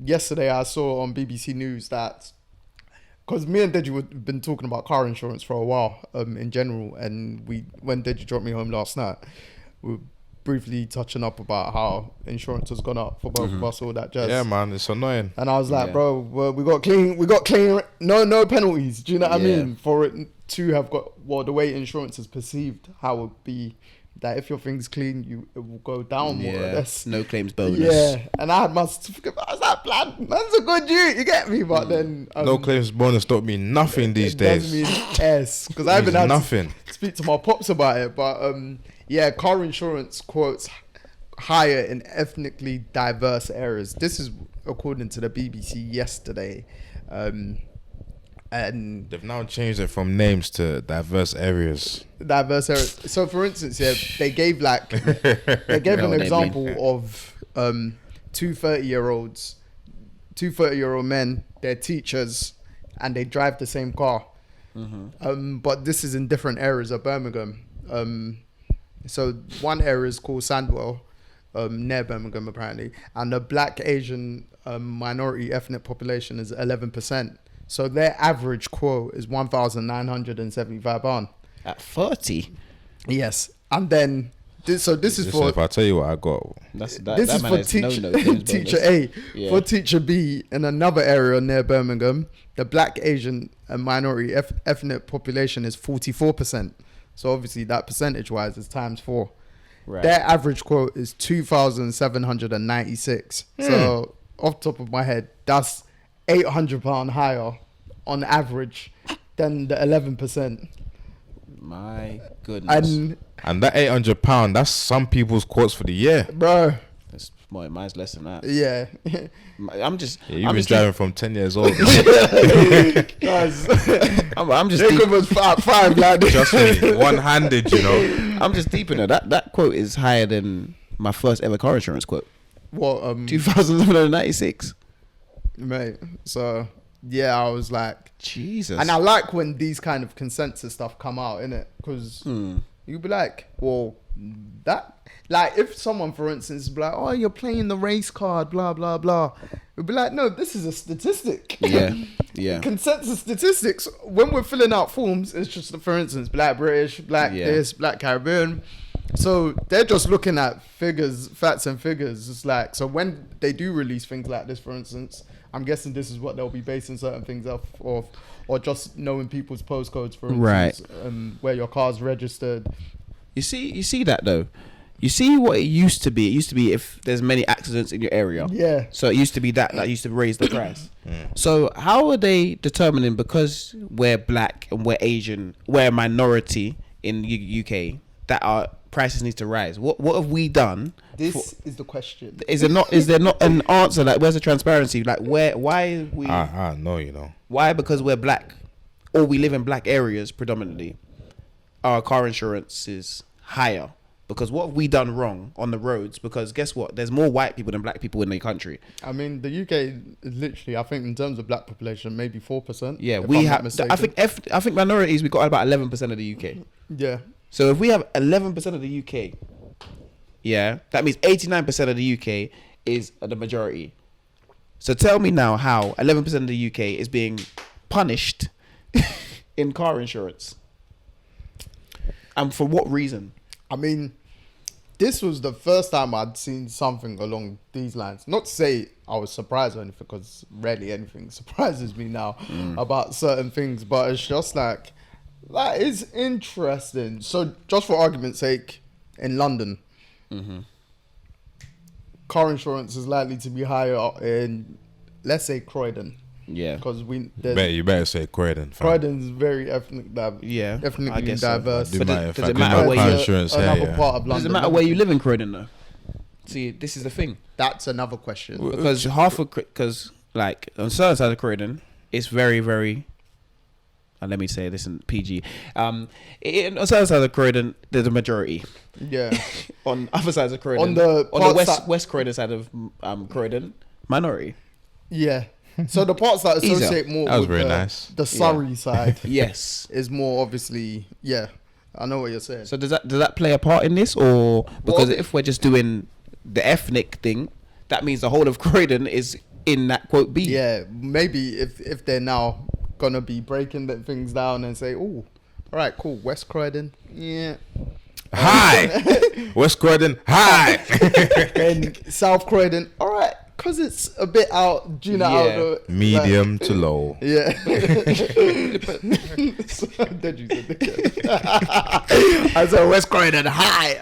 yesterday I saw on BBC News that, because me and Deji have been talking about car insurance for a while, in general, and when Deji dropped me home last night, we were briefly touching up about how insurance has gone up for both of us, all that jazz. Yeah, man, it's annoying. And I was like, bro, well, we got clean, no penalties. Do you know what I mean? For it to have got, the way insurance is perceived, how it would be that if your thing's clean, it will go down more or less. No claims bonus. Yeah, and I had my certificate. I was like, man's a good dude, you get me? But then no claims bonus don't mean nothing these days. It does mean S, because I haven't had nothing. to speak to my pops about it. But car insurance quotes higher in ethnically diverse areas. This is according to the BBC yesterday. And They've now changed it from names to diverse areas. So, for instance, they gave an example of two 30-year-old men. They're teachers, and they drive the same car. But this is in different areas of Birmingham. So one area is called Sandwell, near Birmingham apparently, and the Black Asian minority ethnic population is 11%. So their average quote is £1,975. At 30? Yes. And then, this is for... If I tell you what I got... This is for teacher A. Yeah. For teacher B, in another area near Birmingham, the Black Asian and minority ethnic population is 44%. So obviously that percentage-wise is times 4. Right. Their average quote is 2,796. So off the top of my head, that's £800 higher on average than the 11%. My goodness. And that £800, that's some people's quotes for the year, bro. That's mine's less than that. Yeah. I'm just. You've been driving from 10 years old. I'm just. Jacob was 5, lad. Just one-handed, you know. I'm just deep in it. That quote is higher than my first ever car insurance quote. What? 2,796. Mate. So yeah, I was like, Jesus. And I like when these kind of consensus stuff come out, innit? Because you'd be like, well, that. Like, if someone, for instance, be like, oh, you're playing the race card, blah, blah, blah. It'd be like, no, this is a statistic. Yeah. Consensus statistics, when we're filling out forms, it's just, for instance, Black British, Black this, Black Caribbean. So they're just looking at figures, facts and figures. It's like, so when they do release things like this, for instance, I'm guessing this is what they'll be basing certain things off of, or just knowing people's postcodes, for instance, where your car's registered. You see that, though? You see what it used to be? It used to be if there's many accidents in your area. Yeah. So it used to be that used to raise the price. So how are they determining, because we're black and we're Asian, we're a minority in UK, that our prices need to rise? What have we done? This is the question. Is there not an answer? Like, where's the transparency? Like, why we? I know, you know. Why? Because we're black, or we live in black areas predominantly. Our car insurance is higher. Because what have we done wrong on the roads? Because guess what? There's more white people than black people in the country. I mean, the UK is literally, I think, in terms of black population, maybe 4%. Yeah, we have. I think minorities, we got about 11% of the UK. Yeah. So if we have 11% of the UK, that means 89% of the UK is the majority. So tell me now how 11% of the UK is being punished in car insurance, and for what reason? I mean, this was the first time I'd seen something along these lines. Not to say I was surprised or anything, because rarely anything surprises me now about certain things, but it's just like, that is interesting. So just for argument's sake, in London, car insurance is likely to be higher in, let's say, Croydon. Yeah, because you better say Croydon. Croydon's very ethnically diverse. So. Does it matter where insurance another part of London? Does it matter where you live in Croydon though? See, this is the thing. That's another question. Because like on certain side of Croydon, it's very, very. Let me say this in PG. On certain side of Croydon, there's a majority. Yeah. On other sides of Croydon, on the west Croydon side of Croydon, minority. Yeah. So the parts that associate more with the Surrey side, yes, is more obviously, I know what you're saying. So does that play a part in this, or because if we're just doing the ethnic thing, that means the whole of Croydon is in that quote B. Yeah, maybe if they're now gonna be breaking the things down and say, oh, all right, cool, West Croydon, yeah, Hi, West Croydon. Hi. and South Croydon, all right, cause it's a bit out, you know, out of the, Medium to low. yeah. So, then you said the I said West Croydon high.